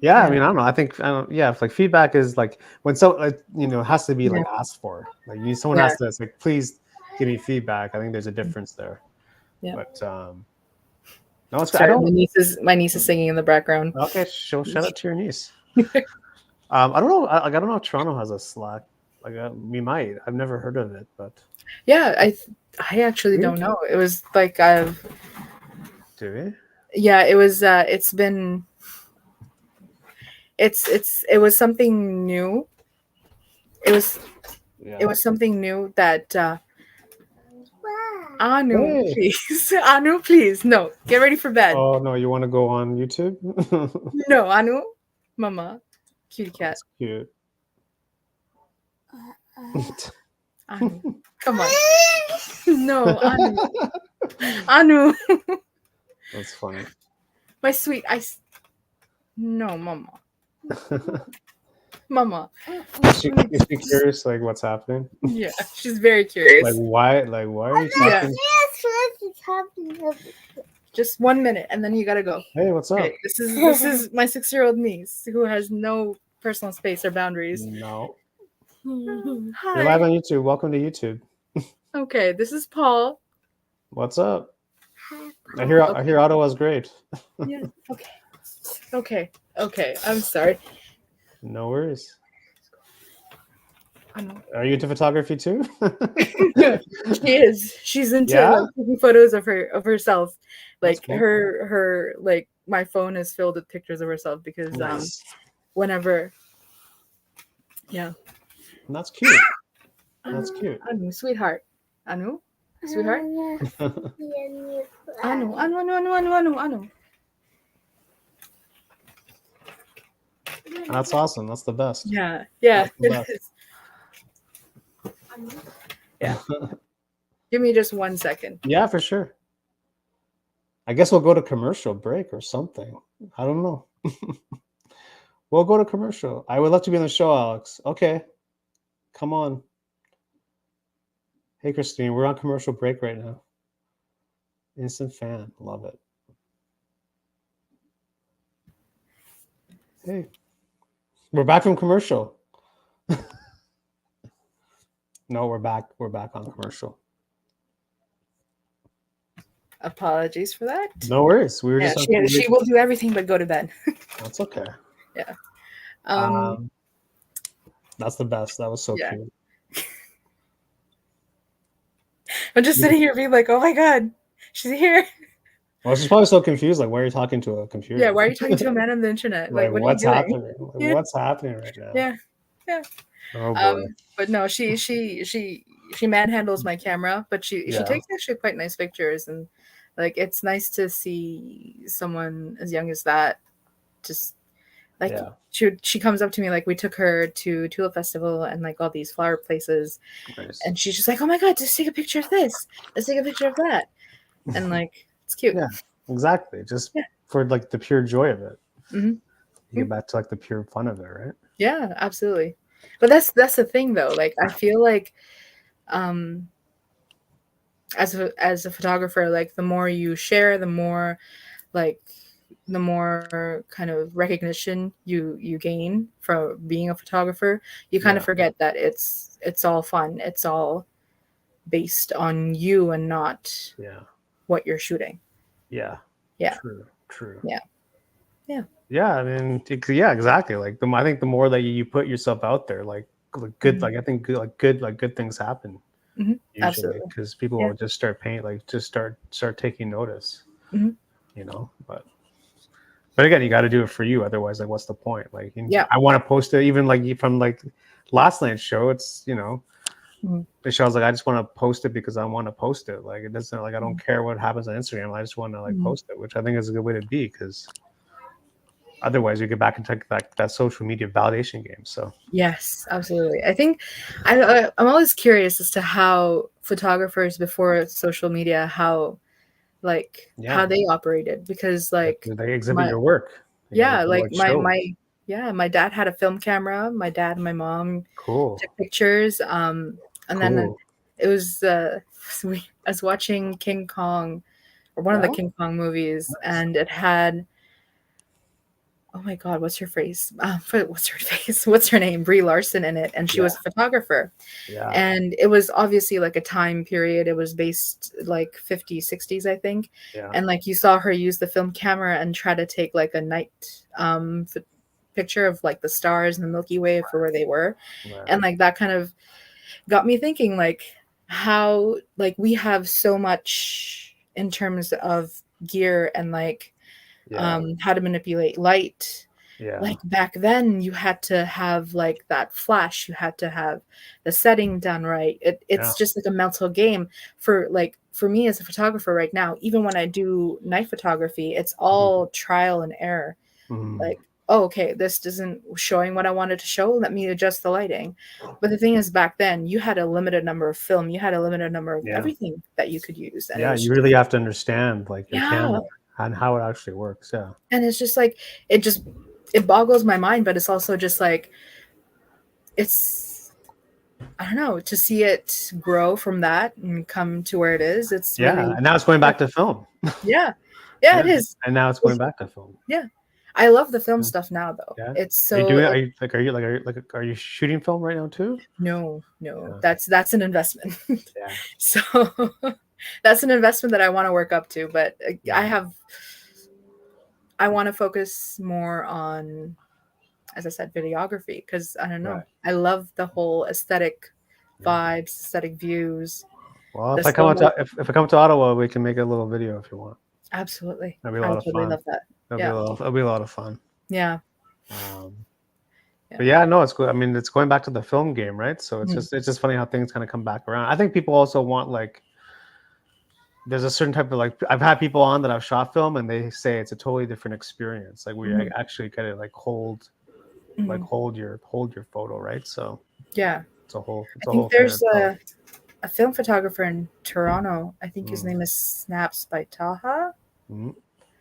Yeah, I mean, I don't know. I think like feedback is like when it has to be like asked for. Like someone has to like, please give me feedback. I think there's a difference there. Yeah. But no, it's sorry, my niece is singing in the background. Okay, shout out to your niece. I don't know. I don't know if Toronto has a Slack. Like we might. I've never heard of it, but yeah, I actually don't know. It was like Do we? Yeah, it was. It's been. It was something new. It was something new that. Anu, please. Anu, please. No, get ready for bed. Oh no, you want to go on YouTube? No, Anu, Mama, cutie cat. That's cute. Anu, come on. No, Anu. Anu. That's funny. My sweet, No, Mama. Mama. Is she curious, like what's happening? Yeah, she's very curious. Like why are you talking? Just 1 minute, and then you gotta go. Hey, what's up? Okay, this is my 6-year-old niece who has no personal space or boundaries. No. Hi. You're live on YouTube. Welcome to YouTube. Okay, this is Paul. What's up? I Okay. hear Ottawa's great. Yeah. Okay. Okay. I'm sorry. No worries. I know. Are you into photography too? She is. She's into Yeah, like taking photos of herself. that's Like cool. her like my phone is filled with pictures of herself because Nice. whenever yeah. That's cute. That's cute. Anu, sweetheart. Anu? Sweetheart? Anu. That's awesome. That's the best. Yeah, That's the it best. is. Yeah. Give me just 1 second. Yeah, for sure. I guess we'll go to commercial break or something. I don't know. We'll go to commercial. I would love to be on the show, Alex. Okay. Come on. Hey, Christine, we're on commercial break right now. Instant fan. Love it. Hey. We're back from commercial. No, we're back. We're back on commercial. Apologies for that. No worries. We were Yeah, just she will do everything but go to bed. That's okay. Yeah. That's the best. That was so Yeah. cute. I'm just sitting here being like, oh my god, she's here. Well, she's probably so confused. Like, why are you talking to a computer? Yeah, why are you talking to a man on the internet? Like, what what's are you doing? happening? Like, Yeah. what's happening right now? Yeah. Oh boy. But no, she manhandles my camera, but she takes actually quite nice pictures, and like it's nice to see someone as young as that just like she comes up to me, like we took her to Tulip Festival and like all these flower places, Nice. and she's just like, oh my god, just take a picture of this, let's take a picture of that, and like it's cute. Yeah, exactly. Just for like the pure joy of it. Mm-hmm. You get back to like the pure fun of it, right? Yeah, absolutely. But that's the thing though. Like I feel like as a photographer, like the more you share, the more kind of recognition you gain from being a photographer. You kind of forget that it's all fun. It's all based on you and not what you're shooting. Yeah. Yeah. True. Yeah. I mean, yeah, exactly. Like I think the more that you put yourself out there, like good, Mm-hmm. like I think good things happen. Mm-hmm. Usually, because people will just start start taking notice. Mm-hmm. You know, but again, you got to do it for you. Otherwise, like, what's the point? Like, I want to post it, even like from like last night's show. It's Michelle's like, I just want to post it because I want to post it. Like, it doesn't like I don't care what happens on Instagram. I just want to like post it, which I think is a good way to be, because otherwise you get back into that social media validation game. So yes, absolutely. I think I'm always curious as to how photographers before social media, how they operated, because like they exhibit your work. My dad had a film camera. My dad and my mom took pictures. And then it was I was watching King Kong, or one of the King Kong movies, and it had, oh my god, what's her face? What's her name? Brie Larson in it, and she was a photographer. Yeah. And it was obviously like a time period. It was based like 50s, 60s, I think. Yeah. And like you saw her use the film camera and try to take like a night picture of like the stars and the Milky Way for where they were. Right. And like that kind of got me thinking, like how like we have so much in terms of gear and like how to manipulate light. Like back then you had to have like that flash, you had to have the setting done right. It's just like a mental game for me as a photographer right now. Even when I do night photography, it's all trial and error. Like, oh, okay, this isn't showing what I wanted to show, let me adjust the lighting. But the thing is, back then you had a limited number of film, you had a limited number of everything that you could use, and you really have to understand like your camera and how it actually works. And it's just like it boggles my mind, but it's also just like it's, I don't know, to see it grow from that and come to where it is. It's really, and now it's going back to film. Yeah, it is. And now it's going back to film. Yeah, I love the film stuff now, though. Yeah. It's Are you so doing it? it, Are you shooting film right now too? no, Yeah. that's an investment. Yeah. So that's an investment that I want to work up to, but Yeah. I want to focus more on, as I said, videography, because I don't know. Right. I love the whole aesthetic Yeah. vibes, aesthetic views, Well, the if I come slow out to motion. if I come to Ottawa, we can make a little video if you want. Absolutely. That'd be a I lot would of totally fun. love that. That'll Yeah. be a lot of fun. Yeah. Um, Yeah. but yeah, no, it's good. I mean, it's going back to the film game, right? So Mhm. it's just funny how things kind of come back around. I think people also want like there's a certain type of like I've had people on that I've shot film and they say it's a totally different experience. Like we Mhm. actually kind of like hold Mhm. hold your photo, right? So Yeah. it's a whole I think thing in there's itself. a film photographer in Toronto. I think his Mm. name is Snaps by Taha. Mm.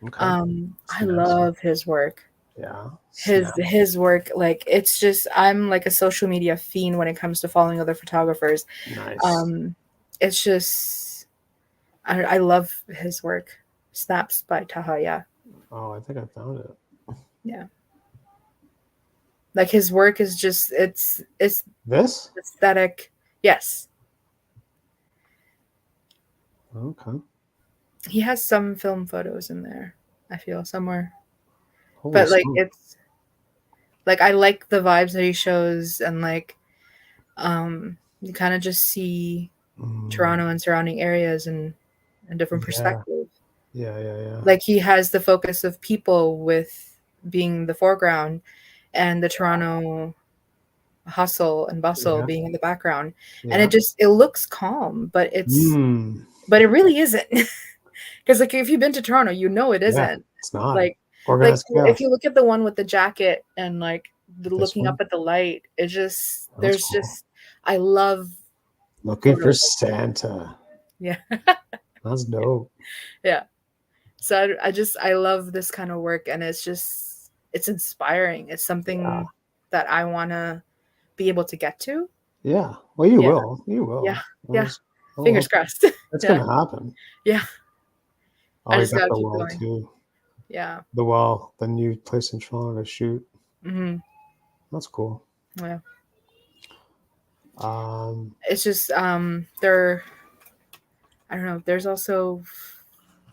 Okay. I Snaps. love his work. Yeah. His work, like, it's just, I'm like a social media fiend when it comes to following other photographers. Nice. It's just I love his work. Snaps by Taha, yeah. Oh, I think I found it. Yeah. Like his work is just it's This? aesthetic. Yes. Okay. He has some film photos in there, I feel, somewhere. Holy But like smoke. it's like I like the vibes that he shows, and like you kind of just see Toronto and surrounding areas and a different Yeah. perspective. Yeah. Like he has the focus of people with being the foreground and the Toronto hustle and bustle Yeah. being in the background. And Yeah. it looks calm, but Mm. it really isn't. Because like if you've been to Toronto, you know it Yeah. isn't. It's not Like organized if chaos. you look at the one with the jacket and like This looking up one. at the light, it just That's there's cool. just I love Looking for photos. Santa. Yeah. That's dope. Yeah. So I love this kind of work, and it's inspiring. It's something that I want to be able to get to. Yeah. Well, you Yeah. will. You will. Yeah. Fingers crossed. That's Yeah. gonna happen. Yeah. Oh, I you just got gotta the keep well going. too. Yeah. The well, the new place in Toronto to shoot. Mm-hmm. That's cool. Yeah. Um, It's just I don't know. There's also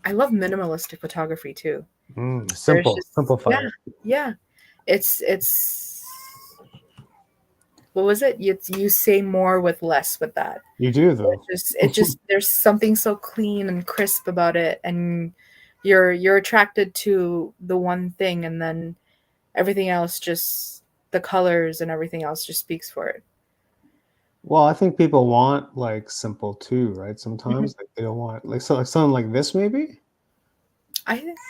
I love minimalistic photography too. There's just simplify it. yeah. It's what was it? You say more with less with that. You do though. It just there's something so clean and crisp about it, and you're attracted to the one thing, and then everything else, just the colors and everything else just speaks for it. Well, I think people want like simple too, right? Sometimes like they don't want like something like this maybe.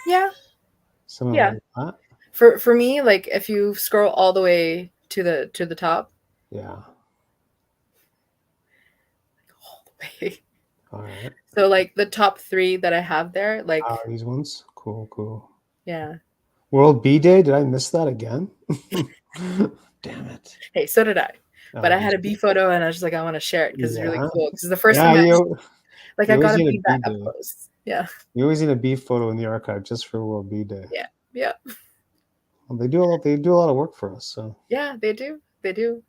Yeah. Something Yeah. like that. For me, like if you scroll all the way to the top, Yeah. all the way. All right. So like the top 3 that I have there, like These ones. Cool. yeah. World Bee Day. Did I miss that again? Damn it. Hey, so did I. But I Did had a you? bee photo, and I was just like, I want to share it because it's really Yeah. cool. Because it's the first Yeah. time that You I always got a need a bee bee back up day. close. Yeah. You always need a bee photo in the archive just for World Bee Day. Yeah. Well, they do a lot of work for us. So Yeah, they do. They do.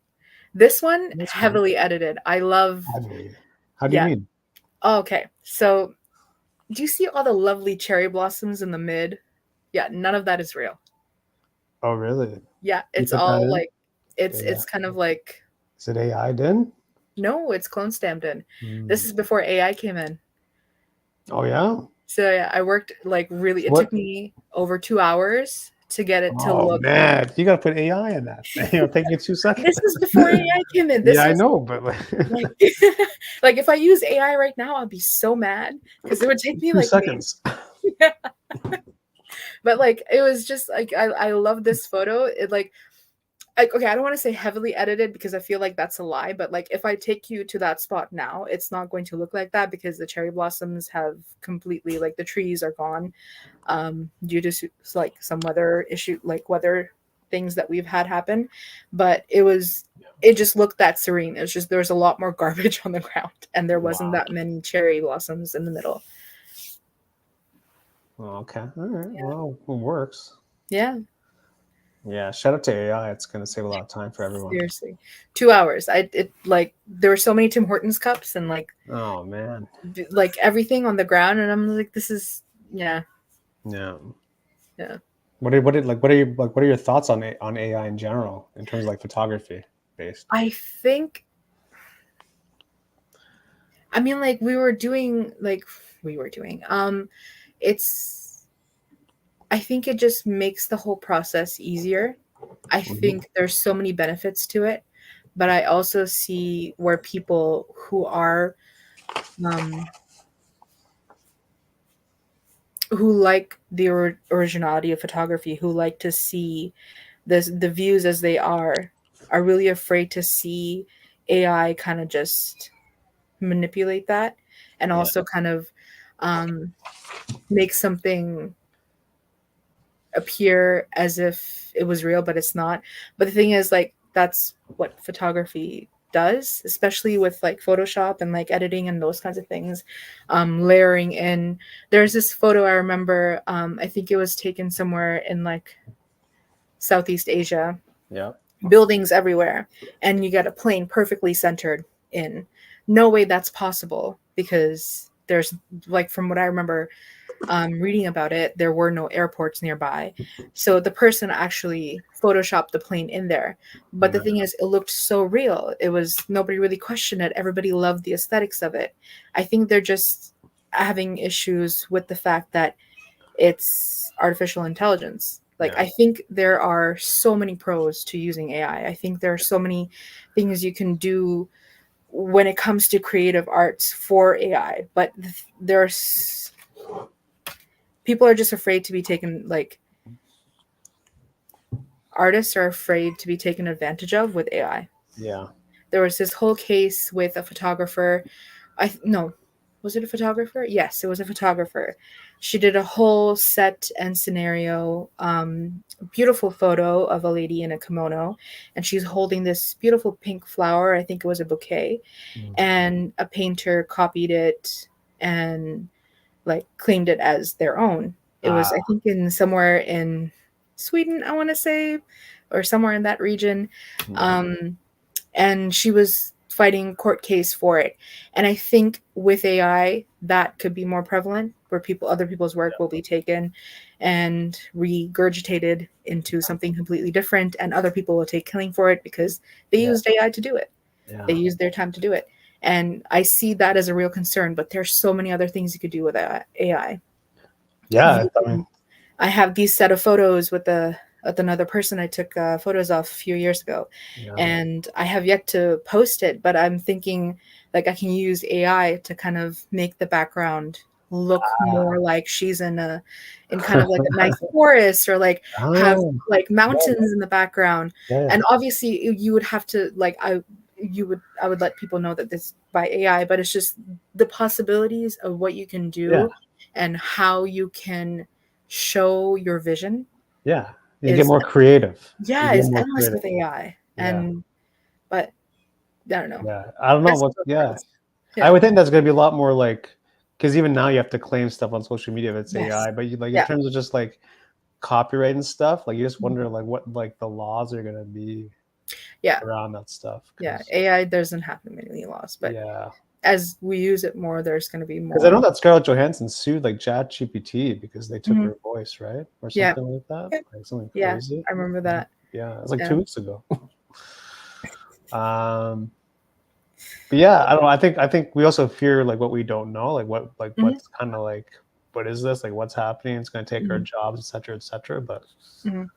This one that's fun. heavily edited. I love. Heavily. How do you mean? Oh, okay. So, do you see all the lovely cherry blossoms in the mid? Yeah, none of that is real. Oh, really? Yeah, You it's put that all in? like it's kind of like Is it AI then? no, it's clone stamped in. This is before AI came in. Oh yeah. So yeah, I worked like really. It What? took me over 2 hours to get it to Oh look. man, you gotta put AI in that thing. It'll take you 2 seconds. This was before AI came in. This Yeah, I was know, but like like, like if I use AI right now, I'd be so mad because it would take me 2 like seconds. But like it was just like I love this photo. It like okay, I don't want to say heavily edited because I feel like that's a lie, but like if I take you to that spot now, it's not going to look like that because the cherry blossoms have completely like the trees are gone due to like some weather issue, like weather things that we've had happen. But it just looked that serene. It was just there was a lot more garbage on the ground, and there wasn't that many cherry blossoms in the middle. Oh, okay. All right. Well, it works. Yeah. Yeah, shout out to AI. It's going to save a lot of time for everyone. Seriously, 2 hours. Like there were so many Tim Hortons cups and Oh man. like everything on the ground, and I'm like, this is yeah, Yeah. yeah. What are your thoughts on on AI in general in terms of like photography based? I think. I mean, like we were doing. It's. I think it just makes the whole process easier. I Mhm. think there's so many benefits to it, but I also see where people um, who like the originality of photography, who like to see the views as they are really afraid to see AI kind of just manipulate that, and Yeah. also kind of um, make something appear as if it was real, but it's not. But the thing is, like, that's what photography does, especially with like Photoshop and like editing and those kinds of things. Layering in. There's this photo I remember. I think it was taken somewhere in like Southeast Asia, Yeah. buildings everywhere, and you get a plane perfectly centered in. No way that's possible because there's like from what I remember reading about it, there were no airports nearby. So the person actually photoshopped the plane in there. But the Yeah. thing is, it looked so real. It was nobody really questioned it. Everybody loved the aesthetics of it. I think they're just having issues with the fact that it's artificial intelligence. Like, Yeah. I think there are so many pros to using AI. I think there are so many things you can do when it comes to creative arts for AI, but there's people are just afraid to be taken like artists are afraid to be taken advantage of with AI. Yeah. There was this whole case with a photographer. I no, was it a photographer? Yes, it was a photographer. She did a whole set and scenario, beautiful photo of a lady in a kimono, and she's holding this beautiful pink flower. I think it was a bouquet, Mm. and a painter copied it and like claimed it as their own. It was, I Ah. think, in somewhere in Sweden, I want to say, or somewhere in that region. Mm. Um, and she was fighting court case for it. And I think with AI, that could be more prevalent, where other people's work will be taken and regurgitated into something completely different, and other people will take killing for it because they Yeah. used AI to do it. They Yeah. used their time to do it. And I see that as a real concern, but there's so many other things you could do with AI. Yeah. You I mean, can, I have these set of photos with another person I took photos of a few years ago, yeah. and I have yet to post it. But I'm thinking like I can use AI to kind of make the background look more like she's in kind of like a nice forest, or like have Oh. like Yeah. mountains in the background. Yeah. And obviously you would have to like I would let people know that this by AI, but it's just the possibilities of what you can Yeah. do and how you can show your vision Yeah. You get is more creative. You yeah, get is more endless creative. with AI. Yeah. And but I don't know. Yeah. I don't know There's what. still Yeah. pros. I Yeah. would think that's going to be a lot more like, because even now you have to claim stuff on social media if it's Yes. AI, but you like in Yeah. terms of just like copyright and stuff, like you just Mhm. wonder like what like the laws are going to be Yeah. around that stuff. Yeah. Because AI doesn't have many laws, but yeah, as we use it more, there's going to be because I know more. that Scarlett Johansson sued like Chat GPT because they took Mhm. her voice, right, or Yeah. something like that, Yeah. like something Yeah. crazy. I remember that. Yeah, it was like Yeah. 2 weeks ago. um, but yeah, I don't know. I think we also fear like what we don't know, like Mhm. what's kind of like what is this, like what's happening? It's going to take our Mhm. jobs, et cetera. But Mhm.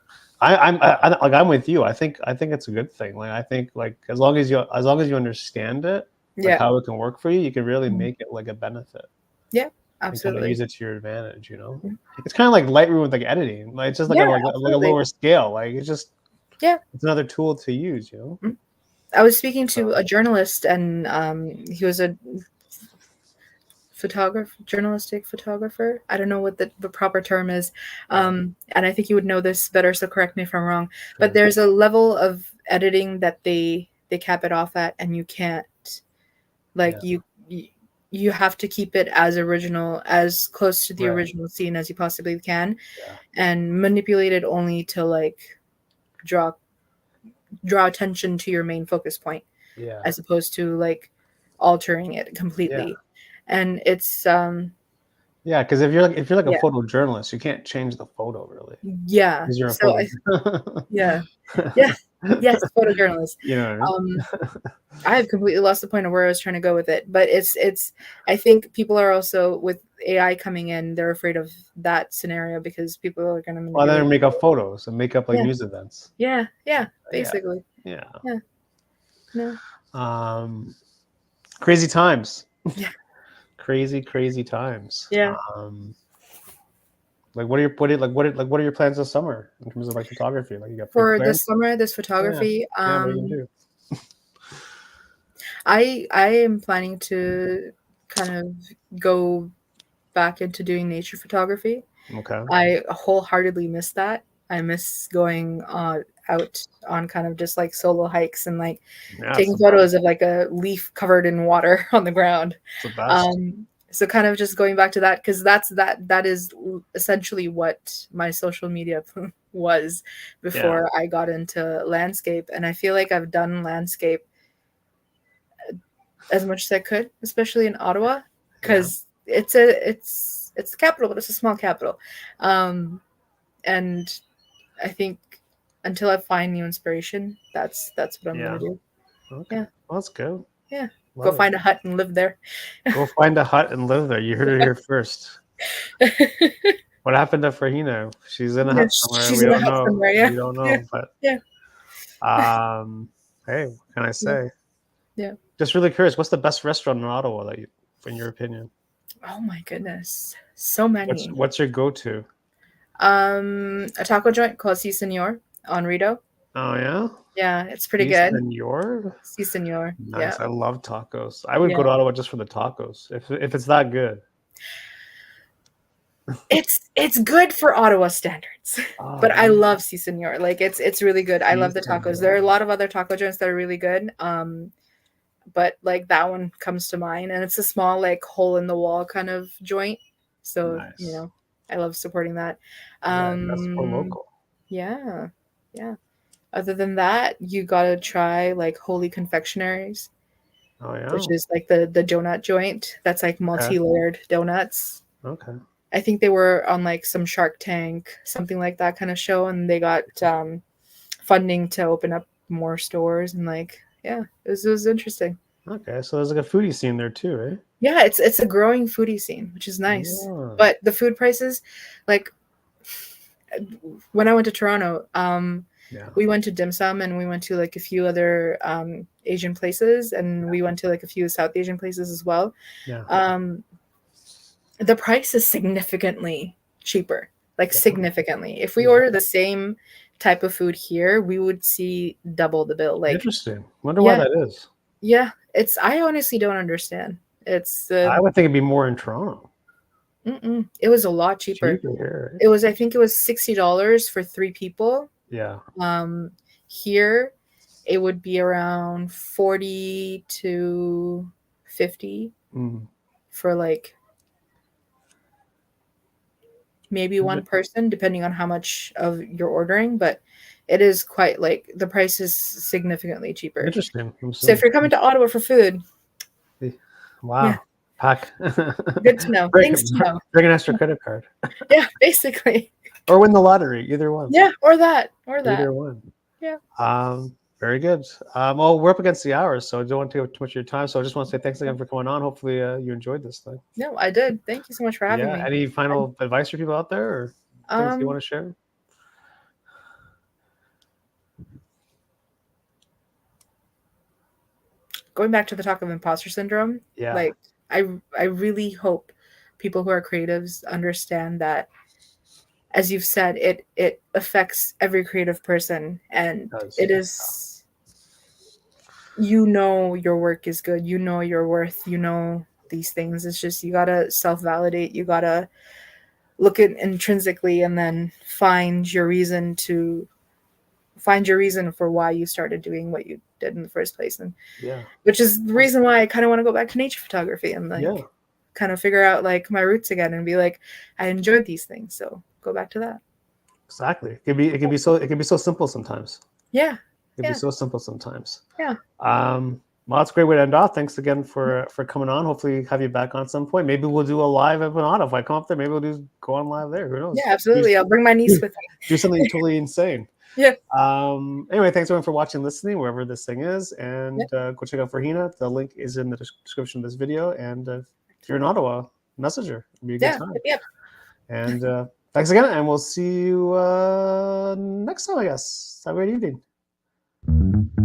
like I'm with you. I think it's a good thing. Like I think like as long as you understand it, like Yeah. how it can work for you, you can really Mhm. make it like a benefit Yeah. and kind of Absolutely. use it to your advantage. Mhm. It's kind of like Lightroom with like editing. Like it's just like Yeah. like a Absolutely. lower scale. Like Yeah. it's another tool to use. Mhm. I was speaking to So a journalist, and he was a journalistic photographer. I don't know what the proper term is. yeah, And I think you would know this better, so correct me if I'm wrong. But sure. there's a level of editing that they cap it off at, and you can't Yeah, like you have to keep it as original, as close to the right. original scene as you possibly can, Yeah, and manipulate it only to like draw attention to your main focus point, Yeah. as opposed to like altering it completely. And it's Yeah, because if you're like a Yeah. photojournalist, you can't change the photo really. yeah. Because you're a So photo. yeah. Yeah. Yes, photojournalist. You know what I mean? I have completely lost the point of where I was trying to go with it, but it's I think people are also, with AI coming in, they're afraid of that scenario because people are going to Well, then manipulate. make up photos and make up like Yeah. news events. Yeah, basically. Yeah. No. Crazy times. Yeah. Crazy times. Yeah. Like what are your plans this summer in terms of like photography? Like you got big For plans? this summer, this photography, Yeah, what are you gonna do? I am planning to kind of go back into doing nature photography. Okay. I wholeheartedly miss that. I miss going out on kind of just like solo hikes and like Yeah, taking photos of like a leaf covered in water on the ground. it's the best. So kind of just going back to that, because that is essentially what my social media was before I got into landscape. And I feel like I've done landscape as much as I could, especially in Ottawa, because it's the capital, but it's a small capital. And I think until I find new inspiration, that's what I'm gonna do. Okay. Yeah. Well, that's good. Yeah. Love Go it. find a hut and live there. Go find a hut and live there. You heard it here first. What happened to Farhina? She's in a hut somewhere. She's We in a don't hut know. somewhere, yeah. We don't know. Yeah. But Yeah. hey, what can I say? Yeah. Just really curious, what's the best restaurant in Ottawa that you, in your opinion? Oh my goodness. So many. What's your go-to? A taco joint called Si Senor on Rito. Oh yeah? Yeah, it's pretty Si good. Senor? Si Senor. Nice. Yeah. I love tacos. I would go to Ottawa just for the tacos. If it's that good. It's good for Ottawa standards. But I love Si Senor. Like it's really good. I love the tacos. There are a lot of other taco joints that are really good. But like that one comes to mind, and it's a small like hole in the wall kind of joint. So Nice. I love supporting that. That's for local. Yeah. Other than that, you gotta try like Holy Confectionaries. Oh yeah. Which is like the donut joint that's like multi-layered donuts. Okay. I think they were on like some Shark Tank, something like that kind of show, and they got funding to open up more stores, and like it was interesting. Okay, so there's like a foodie scene there too, right? Yeah, it's a growing foodie scene, which is nice. Yeah. But the food prices, like when I went to Toronto, we went to dim sum, and we went to like a few other Asian places, and we went to like a few South Asian places as well. Yeah. The price is significantly cheaper, like significantly. If we order the same type of food here, we would see double the bill. Like interesting. Wonder why that is. Yeah, I honestly don't understand. It's I would think it'd be more in Toronto. It was a lot cheaper. Here, right? It was, I think it was $60 for 3 people. Yeah. Here it would be around 40 to 50 for like maybe one person, depending on how much of you're ordering, but it is quite like the price is significantly cheaper. Interesting. So if you're coming to Ottawa for food, wow. Yeah. Pack. Good to know. Things to know. Bring an extra credit card. Yeah, basically. Or win the lottery, either one. Yeah, or that. Either one. Yeah. Very good. Well, we're up against the hours, so I don't want to take too much of your time. So I just want to say thanks again for coming on. Hopefully you enjoyed this thing. No, I did. Thank you so much for having me. Any final advice for people out there or things you want to share? Going back to the talk of imposter syndrome, like I really hope people who are creatives understand that, as you've said, it affects every creative person, and it is, your work is good, your worth, these things. It's just you gotta self-validate, you gotta look at intrinsically, and then find your reason for why you started doing what you did in the first place. And which is the reason why I kind of want to go back to nature photography and like kind of figure out like my roots again and be like, I enjoyed these things, so go back to that. Exactly. It can be so simple sometimes. Yeah. It can be so simple sometimes. Yeah. Well, that's a great way to end off. Thanks again for coming on. Hopefully have you back on at some point. Maybe we'll do a live up in Ottawa. If I come up there, maybe we'll go on live there. Who knows? Yeah, absolutely. I'll bring my niece with me. Do something totally insane. Yeah. Anyway, thanks everyone for watching, listening, wherever this thing is, and go check out Farhina. The link is in the description of this video. And if you're in Ottawa, message her. It'll be a good time. Yeah. And thanks again, and we'll see you next time, I guess. Have a great evening.